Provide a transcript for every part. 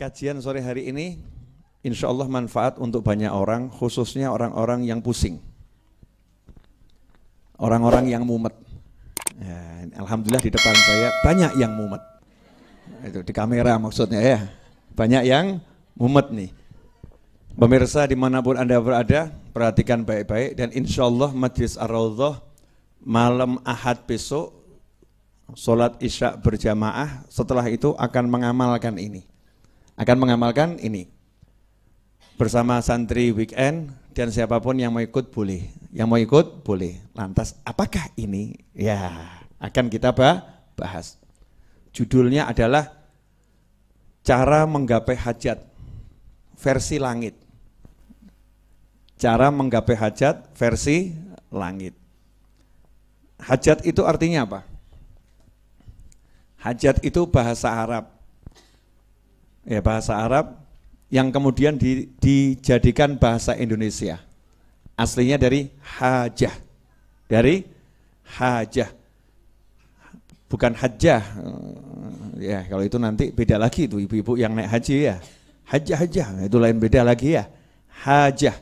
Kajian sore hari ini insya Allah manfaat untuk banyak orang, khususnya orang-orang yang pusing, orang-orang yang mumet. Ya, alhamdulillah di depan saya banyak yang mumet. Itu di kamera maksudnya ya, banyak yang mumet nih. Pemirsa dimanapun Anda berada, perhatikan baik-baik dan insya Allah Majlis Ar-Raudhah malam Ahad besok sholat Isya berjamaah, setelah itu akan mengamalkan ini. Bersama santri weekend dan siapapun yang mau ikut boleh. Yang mau ikut boleh. Lantas apakah ini? Ya, akan kita bahas. Judulnya adalah cara menggapai hajat versi langit. Cara menggapai hajat versi langit. Hajat itu artinya apa? Hajat itu bahasa Arab. Ya, bahasa Arab yang kemudian dijadikan bahasa Indonesia. Aslinya dari hajah. Dari hajah. Bukan hajah. Ya, kalau itu nanti beda lagi itu ibu-ibu yang naik haji ya. Hajah, itu lain beda lagi ya. Hajah.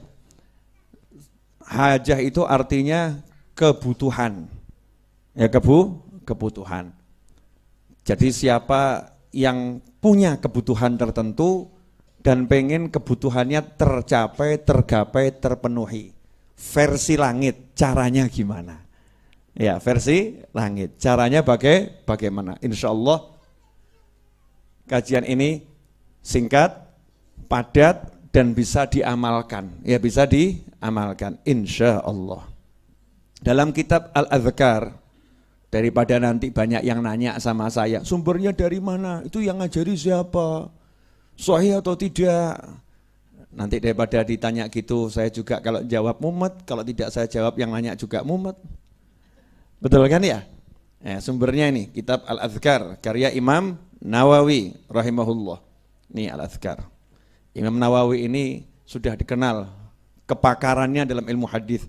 Hajah itu artinya kebutuhan. Ya, kebutuhan. Jadi siapa yang punya kebutuhan tertentu dan pengen kebutuhannya tercapai, tergapai, terpenuhi. Versi langit, caranya gimana? Ya, versi langit, caranya bagaimana? Insya Allah kajian ini singkat, padat, dan bisa diamalkan. Ya, bisa diamalkan, insya Allah. Dalam kitab Al-Adhkar, daripada nanti banyak yang nanya sama saya, sumbernya dari mana? Itu yang ngajari siapa? Sahih atau tidak? Nanti daripada ditanya gitu, saya juga kalau jawab mumet, kalau tidak saya jawab yang nanya juga mumet. Betul kan ya? Sumbernya ini, kitab Al-Adhkar, karya Imam Nawawi rahimahullah. Ini Al-Adhkar. Imam Nawawi ini sudah dikenal kepakarannya dalam ilmu hadis.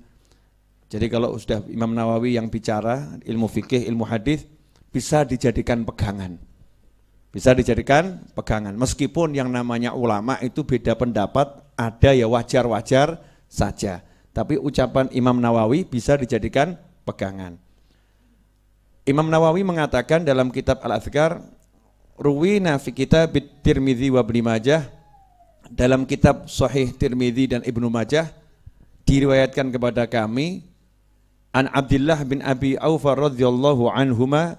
Jadi kalau sudah Imam Nawawi yang bicara ilmu fikih, ilmu hadis bisa dijadikan pegangan. Bisa dijadikan pegangan. Meskipun yang namanya ulama itu beda pendapat, ada ya wajar-wajar saja. Tapi ucapan Imam Nawawi bisa dijadikan pegangan. Imam Nawawi mengatakan dalam kitab Al-Adhkar, ruwina fi kitab Tirmidzi wa Ibnu Majah, dalam kitab Sahih Tirmidzi dan Ibnu Majah diriwayatkan kepada kami an Abdullah bin Abi Aufa radhiyallahu anhuma,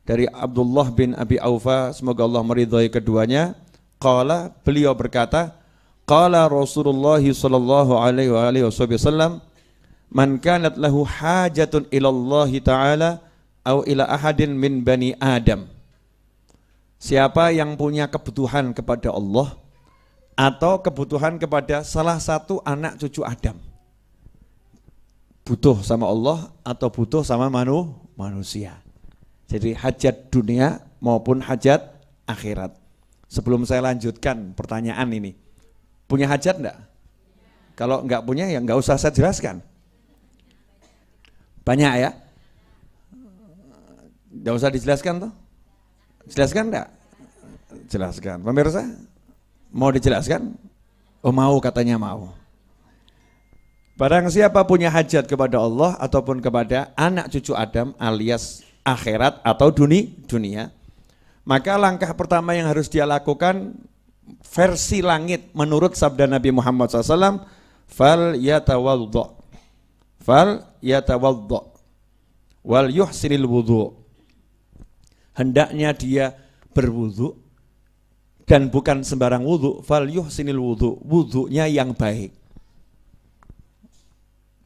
dari Abdullah bin Abi Aufa, semoga Allah meridhai keduanya, qala, beliau berkata, qala Rasulullah sallallahu alaihi wasallam, man kanat lahu hajatun ila Allah taala au ila ahadin min bani Adam. Siapa yang punya kebutuhan kepada Allah atau kebutuhan kepada salah satu anak cucu Adam, butuh sama Allah atau butuh sama manusia. Jadi hajat dunia maupun hajat akhirat. Sebelum saya lanjutkan pertanyaan ini, punya hajat enggak? Kalau enggak punya ya enggak usah saya jelaskan. Banyak ya? Enggak usah dijelaskan toh? Jelaskan enggak? Jelaskan. Pemirsa, mau dijelaskan? Oh mau, katanya mau. Barang siapa punya hajat kepada Allah ataupun kepada anak cucu Adam alias akhirat atau dunia, maka langkah pertama yang harus dia lakukan versi langit menurut sabda Nabi Muhammad SAW, fal yatawaddo wal yuhsinil wudhu. Hendaknya dia berwudhu dan bukan sembarang wudhu, fal yuhsinil wudhu, wudhunya yang baik.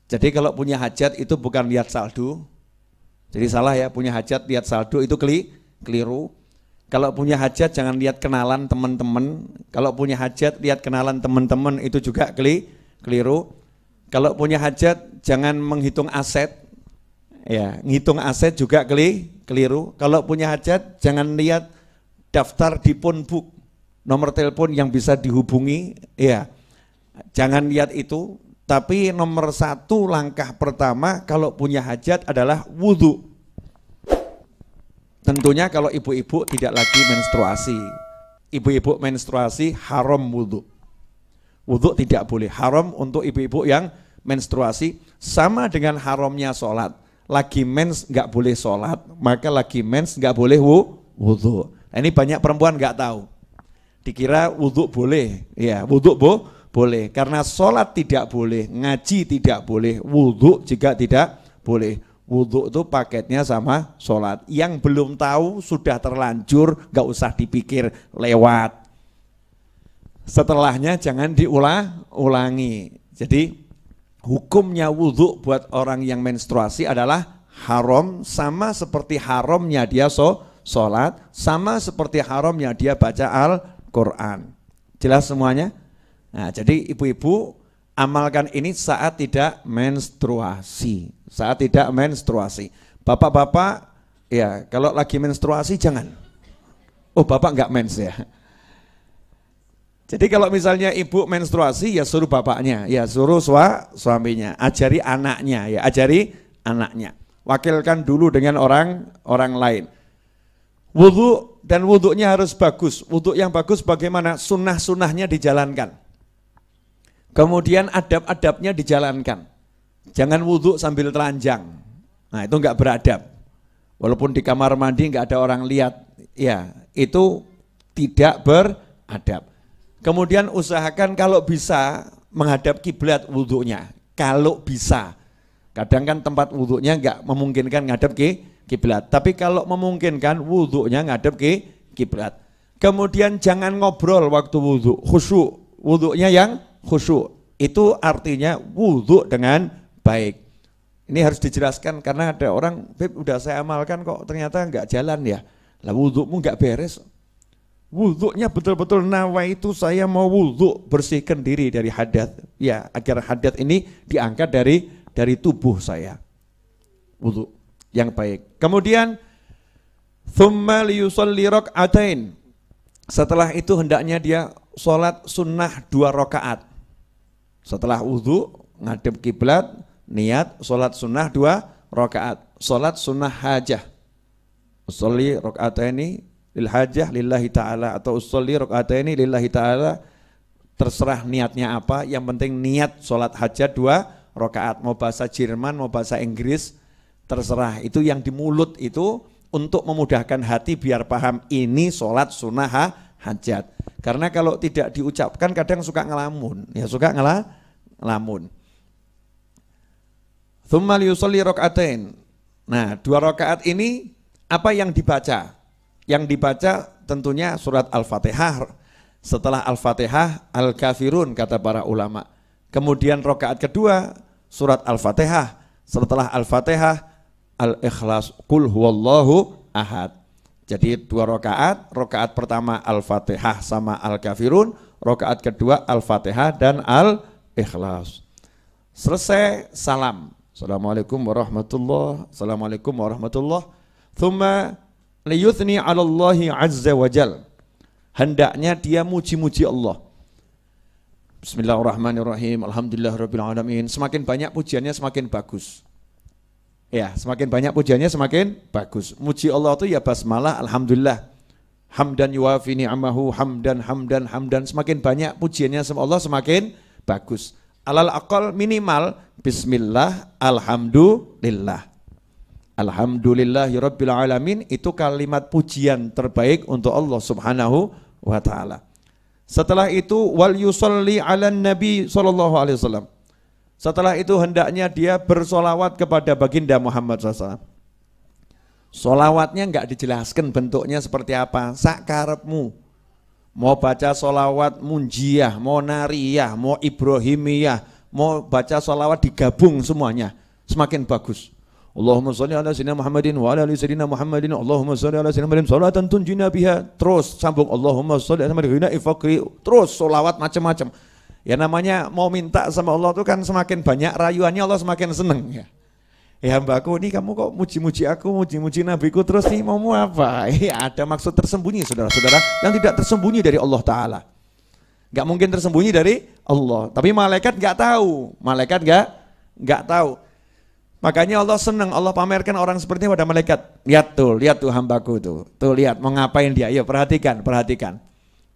Jadi kalau punya hajat itu bukan lihat saldo. Jadi salah ya, punya hajat lihat saldo itu keliru. Kalau punya hajat jangan lihat kenalan teman-teman. Kalau punya hajat lihat kenalan teman-teman itu juga keliru. Kalau punya hajat jangan menghitung aset. Ya, ngitung aset juga keliru. Kalau punya hajat jangan lihat daftar di phone book, nomor telepon yang bisa dihubungi. Ya, jangan lihat itu. Tapi nomor satu langkah pertama kalau punya hajat adalah wudhu. Tentunya kalau ibu-ibu tidak lagi menstruasi. ibu-ibu menstruasi haram wudhu. Wudhu tidak boleh, haram untuk ibu-ibu yang menstruasi, sama dengan haramnya sholat. Lagi mens nggak boleh sholat, maka lagi mens nggak boleh wudhu. Nah, ini banyak perempuan nggak tahu, dikira wudhu boleh, ya wudhu boleh, karena sholat tidak boleh, ngaji tidak boleh, wudhu juga tidak boleh. Wudhu itu paketnya sama sholat. Yang belum tahu sudah terlanjur, nggak usah dipikir, lewat. Setelahnya jangan diulangi. Jadi hukumnya wudhu buat orang yang menstruasi adalah haram, sama seperti haramnya dia sholat, sama seperti haramnya dia baca Al-Quran. Jelas semuanya? Nah, jadi ibu-ibu amalkan ini saat tidak menstruasi. Saat tidak menstruasi. Bapak-bapak, ya kalau lagi menstruasi jangan. Oh, bapak nggak mens ya. Jadi kalau misalnya ibu menstruasi, ya suruh bapaknya, ya suruh suaminya, ajari anaknya, ya ajari anaknya. Wakilkan dulu dengan orang lain. Wudhu, dan wudhunya harus bagus. Wudhu yang bagus bagaimana? Sunnah-sunnahnya dijalankan. Kemudian adab-adabnya dijalankan. Jangan wudhu sambil telanjang. Nah, itu enggak beradab. Walaupun di kamar mandi enggak ada orang lihat, ya itu tidak beradab. Kemudian usahakan kalau bisa menghadap kiblat wudhunya. Kalau bisa. Kadang kan tempat wudhunya enggak memungkinkan ngadep kiblat. Tapi kalau memungkinkan wudhunya ngadep kiblat. Kemudian jangan ngobrol waktu wudhu. Khusyuk. Wudhunya yang khusyuk. Itu artinya wudhu dengan baik. Ini harus dijelaskan karena ada orang, Beb udah saya amalkan kok ternyata enggak jalan ya. Lah wudhumu enggak beres. Wudhunya betul-betul nawaitu saya mau wudhu, bersihkan diri dari hadat, ya agar hadat ini diangkat dari tubuh saya. Wudhu yang baik. Kemudian thumma liyusalli rak'atain. Setelah itu hendaknya dia sholat sunnah 2 rakaat. Setelah wudhu ngadep kiblat, niat sholat sunnah 2 rakaat. Sholat sunnah hajah. Usolli rak'ataini lil hajah lillahi ta'ala, atau usolli rak'ataini lillahi ta'ala, terserah niatnya apa, yang penting niat sholat hajat 2 rakaat, mau bahasa Jerman, mau bahasa Inggris, terserah, itu yang di mulut itu untuk memudahkan hati biar paham ini sholat sunnah hajat. Karena kalau tidak diucapkan kadang suka ngelamun, ya suka ngelamun. Tsumma liyusolli rak'atain. Nah, 2 rakaat ini apa yang dibaca? Yang dibaca tentunya surat Al-Fatihah. Setelah Al-Fatihah, Al-Kafirun kata para ulama. Kemudian rakaat kedua surat Al-Fatihah. Setelah Al-Fatihah, Al-Ikhlas, Qul huwallahu ahad. Jadi 2 rakaat. Rakaat pertama Al-Fatihah sama Al-Kafirun. Rakaat kedua Al-Fatihah dan Al-Ikhlas. Selesai salam. Assalamualaikum warahmatullahi wabarakatuh. Assalamualaikum warahmatullahi wabarakatuh. Thumma liyuthni 'ala Allahi 'azza wa jal. Hendaknya dia muji-muji Allah. Bismillahirrahmanirrahim. Alhamdulillahirabbil alamin. Semakin banyak pujiannya semakin bagus. Ya, semakin banyak pujiannya semakin bagus. Muji Allah itu ya basmalah, alhamdulillah. Hamdan yuwafi ni'amahu, hamdan. Semakin banyak pujiannya sama Allah semakin bagus. Alal aqal minimal bismillah, alhamdulillah. Alhamdulillahirabbil alamin, itu kalimat pujian terbaik untuk Allah Subhanahu wa taala. Setelah itu wal yusolli 'alan nabi sallallahu alaihi wasallam. Setelah itu hendaknya dia bersolawat kepada baginda Muhammad SAW. Solawatnya enggak dijelaskan bentuknya seperti apa, sak karepmu. Mau baca solawat munjiyah, mau nariyah, mau ibrahimiyah, mau baca solawat digabung semuanya, semakin bagus. Allahumma sholli ala sayyidina Muhammadin wa ala ali sayyidina Muhammadin. Allahumma sholli ala sayyidina Muhammadin salatan tunjina biha. Terus sambung Allahumma sholli ala sayyidina ifaqri. Terus solawat macam-macam. Ya namanya mau minta sama Allah itu kan semakin banyak rayuannya Allah semakin seneng ya. Ya hambaku ini kamu kok muji-muji aku, muji-muji nabiku, terus nih maumu apa? Ya ada maksud tersembunyi saudara-saudara yang tidak tersembunyi dari Allah Ta'ala. Gak mungkin tersembunyi dari Allah. Tapi malaikat gak tahu. Malaikat gak tahu. Makanya Allah senang, Allah pamerkan orang seperti ini pada malaikat. Lihat tuh hambaku tuh. Tuh lihat mau ngapain dia. Ayo perhatikan.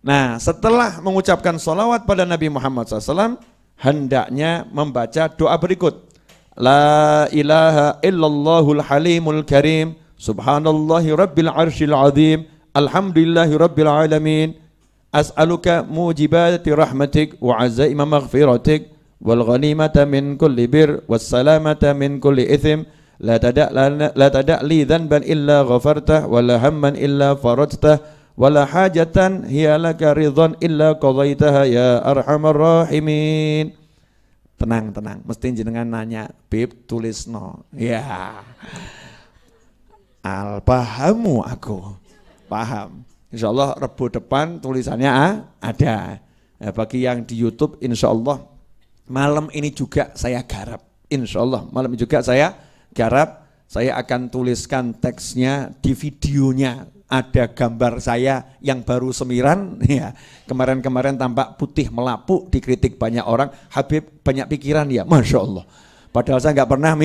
Nah, setelah mengucapkan sholawat pada Nabi Muhammad SAW, hendaknya membaca doa berikut. La ilaha illallahul halimul karim, subhanallahi rabbil arshil azim, alhamdulillahi rabbil alamin, as'aluka mujibati rahmatik wa azaima maghfiratik, wal ghanimata min kulli bir, was salamata min kulli ithim, la tada' li dhanban illa ghafartah, wa la hamman illa farajtah, wala hajatan hiya laka ridhan illa qadaitaha ya arhamar rahimin. Tenang, mesti jenengan nanya, Bib tulisno. Ya. Pahamu aku. Paham. Insyaallah Rebo depan tulisannya ada. Ya, bagi yang di YouTube insyaallah malam ini juga saya garap. Insyaallah malam ini juga saya garap. Saya akan tuliskan teksnya di videonya. Ada gambar saya yang baru semiran, ya kemarin-kemarin tampak putih melapuk, dikritik banyak orang, Habib banyak pikiran ya, Masya Allah. Padahal saya nggak pernah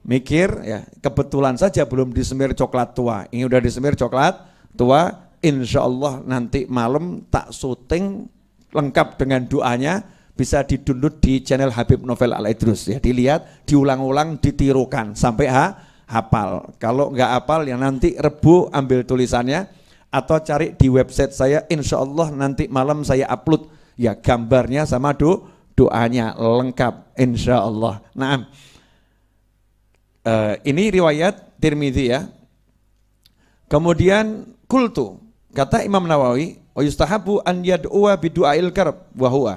mikir, ya kebetulan saja belum disemir coklat tua, ini udah disemir coklat tua, insya Allah nanti malam tak syuting lengkap dengan doanya, bisa di-download di channel Habib Novel Al-Idrus, ya dilihat, diulang-ulang, ditirukan sampai hafal. Kalau nggak hafal ya nanti Rebo ambil tulisannya atau cari di website saya, insya Allah nanti malam saya upload ya gambarnya sama doanya lengkap insya Allah. Nah, ini riwayat Tirmidzi ya. Kemudian kultu, kata Imam Nawawi, wa yustahabu an yad'uwa bidu'ail karb wa huwa.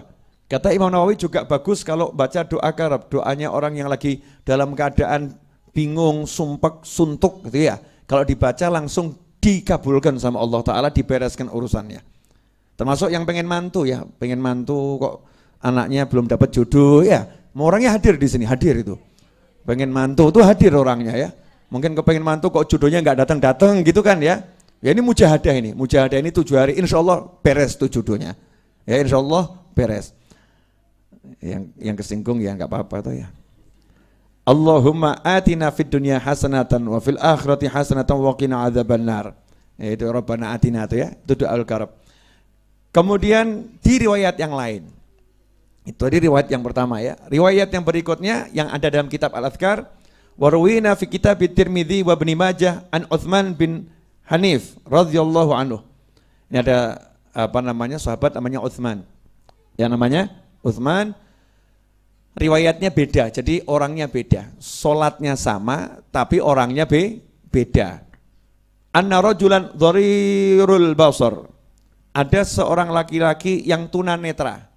Kata Imam Nawawi juga bagus kalau baca doa karab, doanya orang yang lagi dalam keadaan bingung, sumpek, suntuk gitu ya. Kalau dibaca langsung dikabulkan sama Allah Ta'ala, dibereskan urusannya. Termasuk yang pengen mantu ya, pengen mantu kok anaknya belum dapat jodoh ya. Orangnya hadir di sini, hadir itu. Pengen mantu tuh hadir orangnya ya. Mungkin kepengen mantu kok jodohnya nggak datang-datang gitu kan ya. Ya ini mujahadah ini 7 hari insya Allah beres tuh jodohnya. Ya insya Allah beres. Yang kesinggung ya nggak apa-apa tuh ya. Allahumma atina fid dunya hasanatan wa fil akhirati hasanatan wa qina adzabannar. Itu Rabbana atina itu ya, itu doa karab. Kemudian di riwayat yang lain. Itu tadi riwayat yang pertama ya. Riwayat yang berikutnya yang ada dalam kitab Al-Adhkar, wa ruwina fi kitab Tirmidzi wa Ibnu Majah an Utsman bin Hanif radhiyallahu anhu. Ini ada sahabat namanya Utsman. Yang namanya Utsman. Riwayatnya beda, jadi orangnya beda. Sholatnya sama, tapi orangnya beda. Anna rajulan dharirul basar. Ada seorang laki-laki yang tunanetra.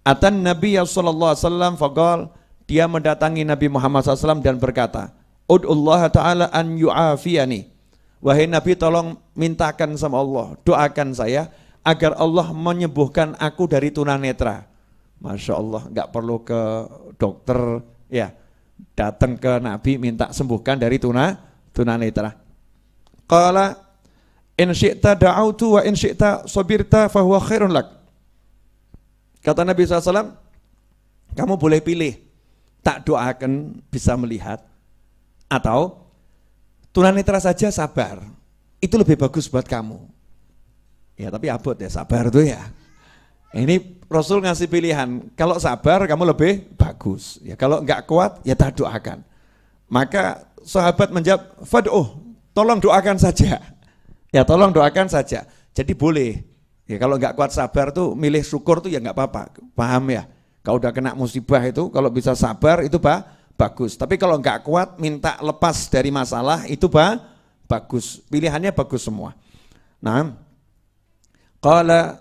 Atan Nabi sallallahu alaihi wasallam faqal, dia mendatangi Nabi Muhammad SAW dan berkata, Ud'ullah ta'ala an yu'afiyani. Wahai Nabi, tolong mintakan sama Allah, doakan saya agar Allah menyembuhkan aku dari tunanetra. Masya Allah, nggak perlu ke dokter ya, datang ke Nabi minta sembuhkan dari tunanetra. Qala in syi'ta da'autu wa in syi'ta sabirta fahuwa khairun lak. Kata Nabi SAW, kamu boleh pilih, tak doakan bisa melihat, atau tunanetra saja sabar, itu lebih bagus buat kamu. Ya tapi abot ya, sabar tuh ya. Ini Rasul ngasih pilihan, kalau sabar kamu lebih bagus, ya kalau enggak kuat ya tak doakan. Maka sahabat menjawab, fad'uh, tolong doakan saja. Ya tolong doakan saja. Jadi boleh. Ya kalau enggak kuat sabar tuh milih syukur tuh ya enggak apa-apa. Paham ya? Kalau udah kena musibah itu kalau bisa sabar itu bagus. Tapi kalau enggak kuat minta lepas dari masalah itu bagus. Pilihannya bagus semua. Nah, qala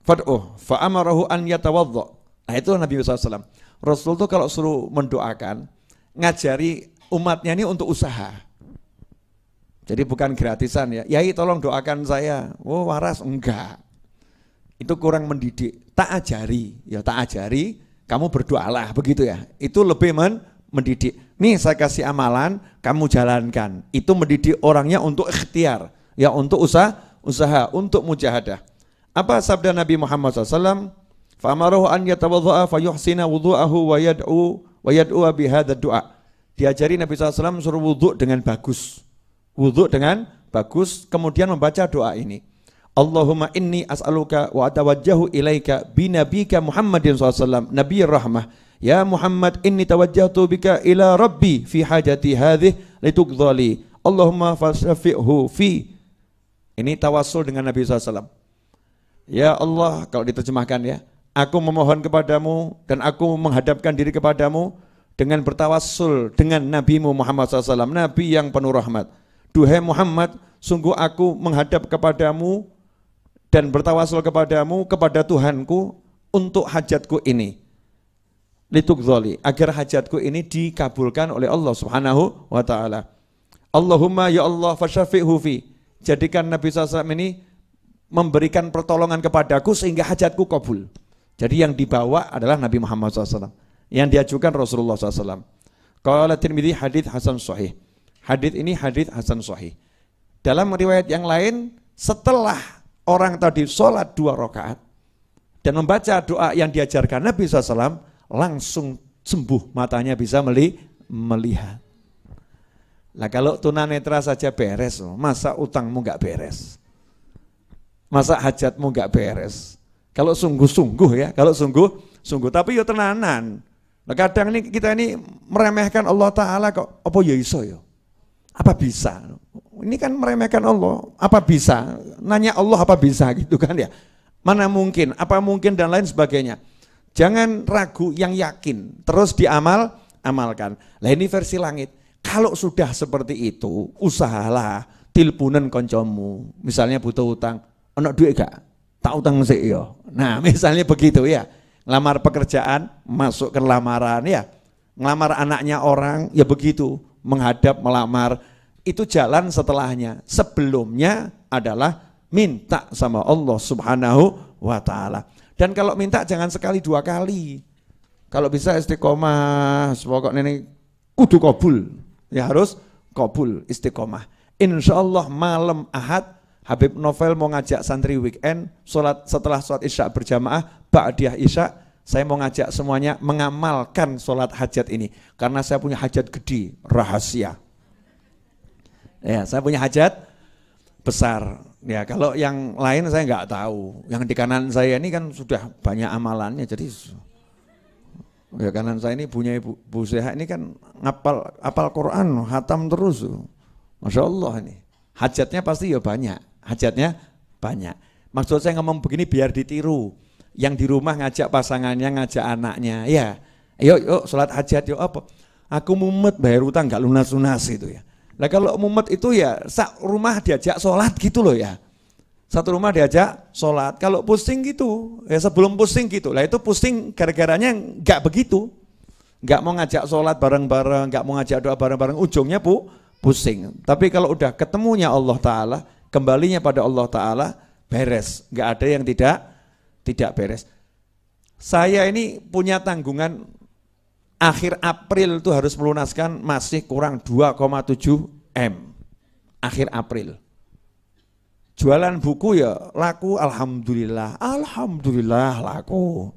fad'uh fa'amarahu an yatawadda. Nah itu Nabi SAW. Rasul itu kalau suruh mendoakan, ngajari umatnya ini untuk usaha. Jadi bukan gratisan ya. Yai tolong doakan saya. Oh waras, enggak. Itu kurang mendidik. Tak ajari, ya tak ajari, kamu berdoalah begitu ya. Itu lebih mendidik. Nih saya kasih amalan, kamu jalankan. Itu mendidik orangnya untuk ikhtiar, ya untuk usaha, untuk mujahadah. Apa sabda Nabi Muhammad SAW? Fa'amarahu an yatawadha'a fayuhsina wudhu'ahu wa yad'u bihadha du'a. Diajari Nabi SAW suruh wudhu dengan bagus. Wudhu dengan bagus, kemudian membaca doa ini. Allahumma inni as'aluka wa atawajjahu ilaika binabika Muhammadin SAW Nabiyyir Rahmah. Ya Muhammad inni tawajjahtu bika ila Rabbi fi hajati hadhihi lituqdhali. Allahumma fasyafi'hu fi. Ini tawassul dengan Nabi SAW. Ya Allah, kalau diterjemahkan ya, aku memohon kepadamu dan aku menghadapkan diri kepadamu dengan bertawassul dengan Nabimu Muhammad SAW, Nabi yang penuh rahmat. Duhai Muhammad, sungguh aku menghadap kepadamu dan bertawassul kepadamu, kepada Tuhanku untuk hajatku ini. Lituqdhali, agar hajatku ini dikabulkan oleh Allah Subhanahu wa ta'ala. Allahumma ya Allah fasyafi'hu fi. Jadikan Nabi SAW ini memberikan pertolongan kepadaku sehingga hajatku kabul. Jadi yang dibawa adalah Nabi Muhammad SAW. Yang diajukan Rasulullah SAW. Qala Tirmidzi hadits hasan sahih. Hadits ini hadits hasan sahih. Dalam riwayat yang lain, setelah orang tadi sholat 2 rakaat dan membaca doa yang diajarkan Nabi SAW, langsung sembuh, matanya bisa melihat. Nah kalau tunanetra saja beres, masa utangmu nggak beres? Masa hajatmu nggak beres? Kalau sungguh-sungguh ya, kalau sungguh-sungguh, tapi yo tenanan. Nah, kadang ini kita ini meremehkan Allah Ta'ala kok, apa ya iso ya? Apa bisa? Ini kan meremehkan Allah, apa bisa? Nanya Allah apa bisa gitu kan ya? Mana mungkin, apa mungkin dan lain sebagainya. Jangan ragu, yang yakin, terus amalkan. Lah ini versi langit. Kalau sudah seperti itu, usahalah tilpunan koncomu. Misalnya butuh utang, ono duit gak? Tak utang sih yo. Nah misalnya begitu ya. Ngelamar pekerjaan, masuk ke lamaran ya. Ngelamar anaknya orang, ya begitu. Menghadap, melamar, itu jalan setelahnya. Sebelumnya adalah minta sama Allah Subhanahu wa ta'ala. Dan kalau minta jangan sekali 2 kali. Kalau bisa istiqomah, pokoknya ini kudu kabul. Ya harus kabul, istiqomah. Insya Allah malam Ahad, Habib Novel mau ngajak santri weekend, setelah sholat isya berjamaah, ba'diyah isya, saya mau ngajak semuanya mengamalkan sholat hajat ini. Karena saya punya hajat gede, rahasia. Ya, saya punya hajat besar. Ya, kalau yang lain saya nggak tahu. Yang di kanan saya ini kan sudah banyak amalannya, jadi ya kanan saya ini punya Bu Seha ini kan apal Quran, hatam terus. Masya Allah ini. Hajatnya pasti ya banyak, hajatnya banyak. Maksud saya ngomong begini biar ditiru. Yang di rumah ngajak pasangannya, ngajak anaknya, ya, yuk sholat hajat, yuk apa? Aku mumet bayar utang nggak lunas-lunas itu ya. Nah kalau mumet itu ya sak rumah diajak sholat gitu loh ya. Satu rumah diajak sholat. Kalau pusing gitu, ya sebelum pusing gitu. Lah itu pusing gara-garanya nggak begitu, nggak mau ngajak sholat bareng-bareng, nggak mau ngajak doa bareng-bareng, ujungnya pusing. Tapi kalau udah ketemunya Allah Taala, kembalinya pada Allah Taala, beres. Nggak ada yang tidak beres. Saya ini punya tanggungan akhir April itu harus melunaskan masih kurang 2,7 M. Akhir April. Jualan buku ya laku, alhamdulillah laku.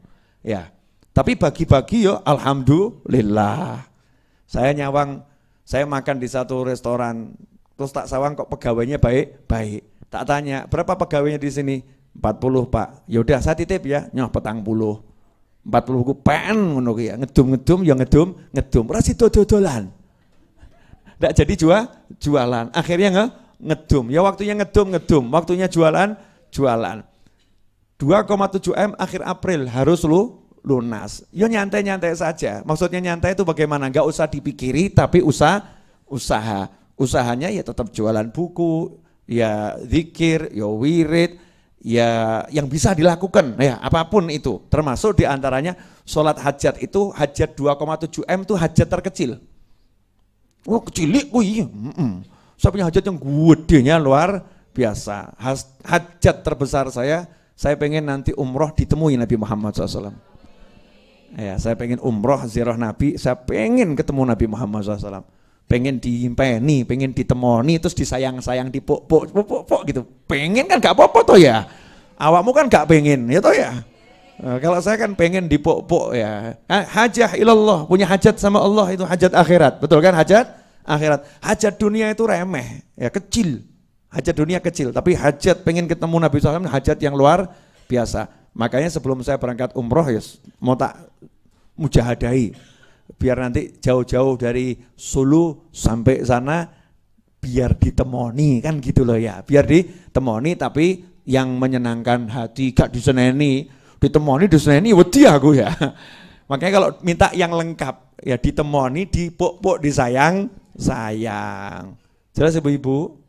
Ya. Tapi bagi-bagi ya alhamdulillah. Saya makan di satu restoran, terus tak sawang kok pegawainya baik. Tak tanya, berapa pegawainya di sini? 40 Pak. Ya udah saya titip ya, nyoh 40 ku pen ngono ya, ngedum ya ngedum. Ora sida dodolan. Ndak jadi jualan. Akhirnya ngedum. Ya waktunya ngedum, waktunya jualan. 2,7 M akhir April harus lunas. Ya nyantai-nyantai saja. Maksudnya nyantai itu bagaimana? Enggak usah dipikiri tapi usaha. Usahanya ya tetap jualan buku, ya zikir, ya wirid, ya yang bisa dilakukan, ya apapun itu, termasuk diantaranya sholat hajat itu, hajat 2,7 M itu hajat terkecil. Oh kecilik, saya punya hajat yang gedenya luar biasa. Hajat terbesar saya pengen nanti umroh ditemui Nabi Muhammad SAW. Ya, saya pengen umroh ziarah Nabi, saya pengen ketemu Nabi Muhammad SAW. Pengen diimpeni, pengen ditemoni, terus disayang-sayang, dipok-pok gitu. Pengen kan gak apa-apa toh ya. Awakmu kan gak pengen, ya toh ya. Nah, kalau saya kan pengen dipok-pok ya. Hajah ilallah, punya hajat sama Allah itu hajat akhirat. Betul kan hajat akhirat. Hajat dunia itu remeh, ya kecil. Hajat dunia kecil, tapi hajat pengen ketemu Nabi SAW hajat yang luar biasa. Makanya sebelum saya berangkat umroh ya mau tak mujahadahi. Biar nanti jauh-jauh dari Solo sampai sana biar ditemoni kan gitu loh ya. Biar ditemoni tapi yang menyenangkan hati, gak diseneni. Ditemoni wedi aku ya. Makanya kalau minta yang lengkap ya ditemoni, dipuk-puk, disayang. Jelas ibu-ibu?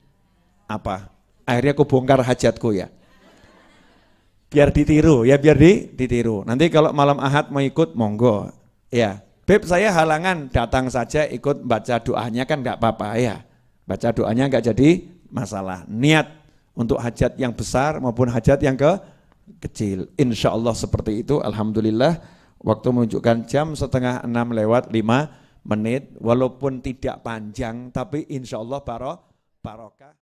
Apa? Akhirnya aku bongkar hajatku ya. Biar ditiru ya, biar ditiru. Nanti kalau malam Ahad mau ikut monggo ya. Beb saya halangan, datang saja ikut baca doanya kan nggak apa-apa ya. Baca doanya nggak jadi masalah. Niat untuk hajat yang besar maupun hajat yang kecil. Insya Allah seperti itu. Alhamdulillah waktu menunjukkan jam 5:30 walaupun tidak panjang tapi insya Allah barokah.